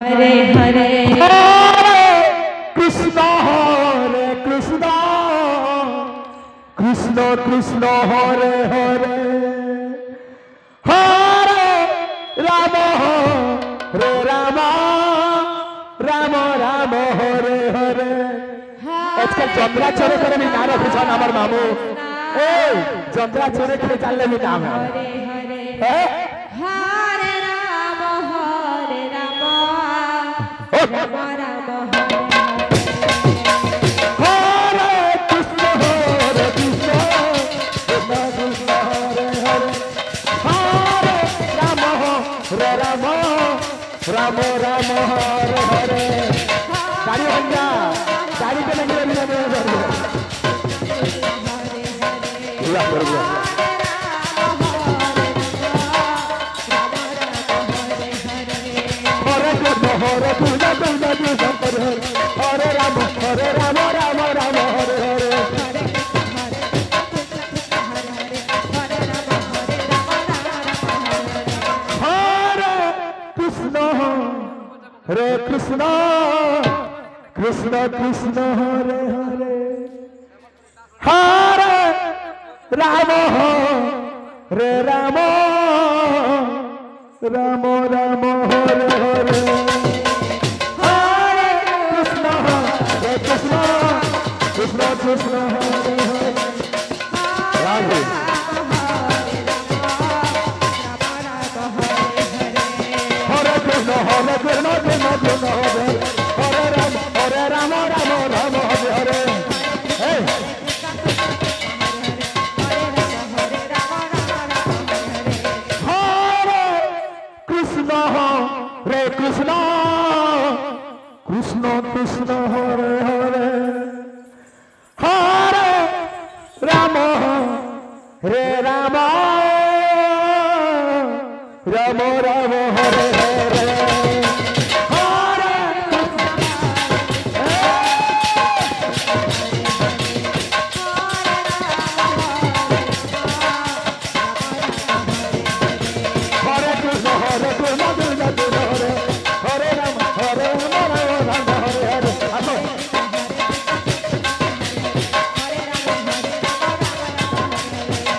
हरे हरे कृष्ण कृष्ण कृष्ण हरे हरे हरे राम राम राम राम हरे हरे আজকাল চন্দ্রা চড়ে করে আমি না রাখছেন আমার মামু এই চন্দ্রা চড়ে করে চাললে আমি নাম हरे हरे হ্যাঁ हरे राम राम राम हरे कृष्ण हरे कृष्ण कृष्ण कृष्ण हरे हरे हरे राम राम राम राम हरे हरे गाड़ी भैया गाड़ी पे लगी रही है हरे कृष्ण हरे कृष्ण कृष्ण कृष्ण हरे राम राम राम हरे हरे हरे कृष्ण कृष्ण कृष्ण हरे हरे हरे राम राम राम राम हरे हरे हरे कृष्ण कृष्ण कृष्ण कृष्ण हरे हरे राधे हरे कृष्ण कृष्ण कृष्ण हरे हरे राम राम राम हरे हरे हरे कृष्ण कृष्ण कृष्ण कृष्ण हरे हरे हरे राम राम राम राम हरे हरे हरे हरे कृष्ण कृष्ण कृष्ण हरे हरे राम राम हरे हरे আসো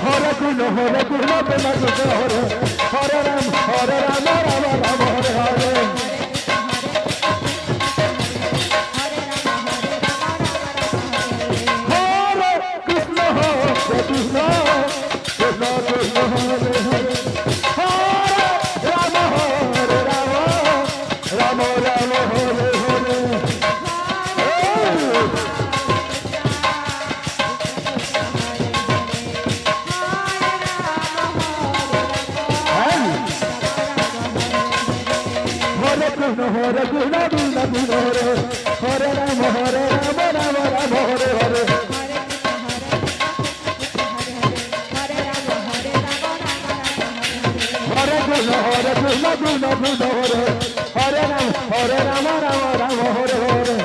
हरे कृष्ण कृष्ण कृष्ण हरे राम राम राम हरे हरे हरे कृष्ण कृष्ण कृष्ण कृष्ण हरे हरे हरे राम राम राम हरे हरे हरे कृष्ण कृष्ण कृष्ण हरे राम राम राम हरे हरे हरे कृष्ण कृष्ण कृष्ण कृष्ण हरे राम राम हरे हरे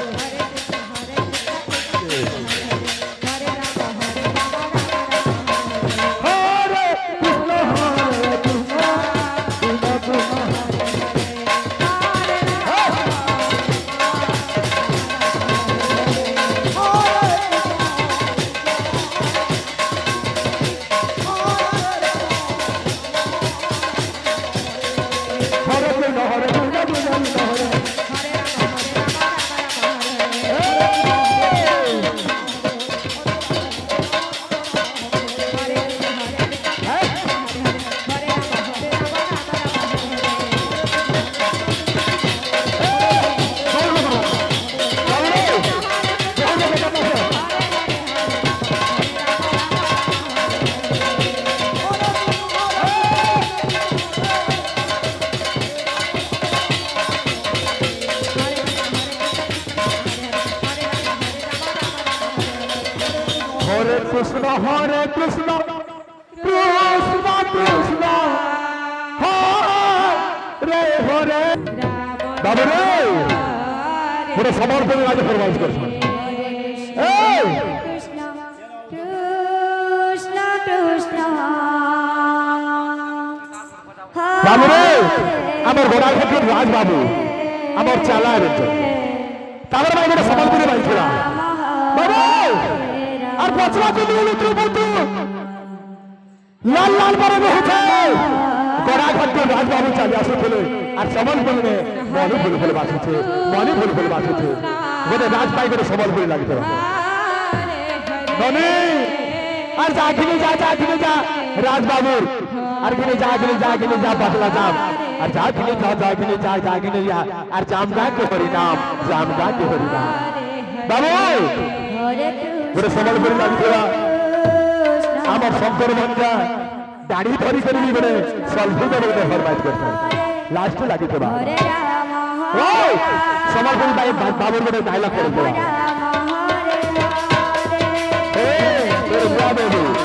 हरे कृष्ण कृष्ण कृष्ण हरे कृष्ण कृष्ण हरे हरे कृष्ण कृष्ण कृष्ण हरे हरे बाबू रे পুরো সমর্পণে আজ ফরমাইশ করছেন এই कृष्ण कृष्ण कृष्ण বাবু রে আমার গোড়ার ক্ষেত্রে রাজ বাবু আমার চালা রেঞ্জ তারপর ভাই গোটে সম্বলপুরী ভাই ছিল বাবু আর পছলা তো নিয়ে লুটু বলতো লাল লাল বড় হচ্ছে গড়া ঘাটে রাজবাবু চালি আসুଥିଲେ আর সম্বলপুরে মনে ভুল ভুল বাসুছে মনে ভুল ভুল বাসুছে গোটে রাজ পাই গোটে সম্বলপুরী লাগতে মনে আর যাখিনি যা রাজবাবুর আর কিনে যা বাতলা জাম আর যাখিনি যা আর জাম গা কে হরিনাম বাবু গোটে সম্বলপুরী লাগছিল আমার শঙ্কর ভঞ্জা দাড়ি ধরি করি গোটে সলভুত গোটে ফরমাইশ করতে লাস্ট লাগিଥିବା সম্বলপুরী বাবুর গোটে ডায়লগ କରିଥିବା Hey, baby.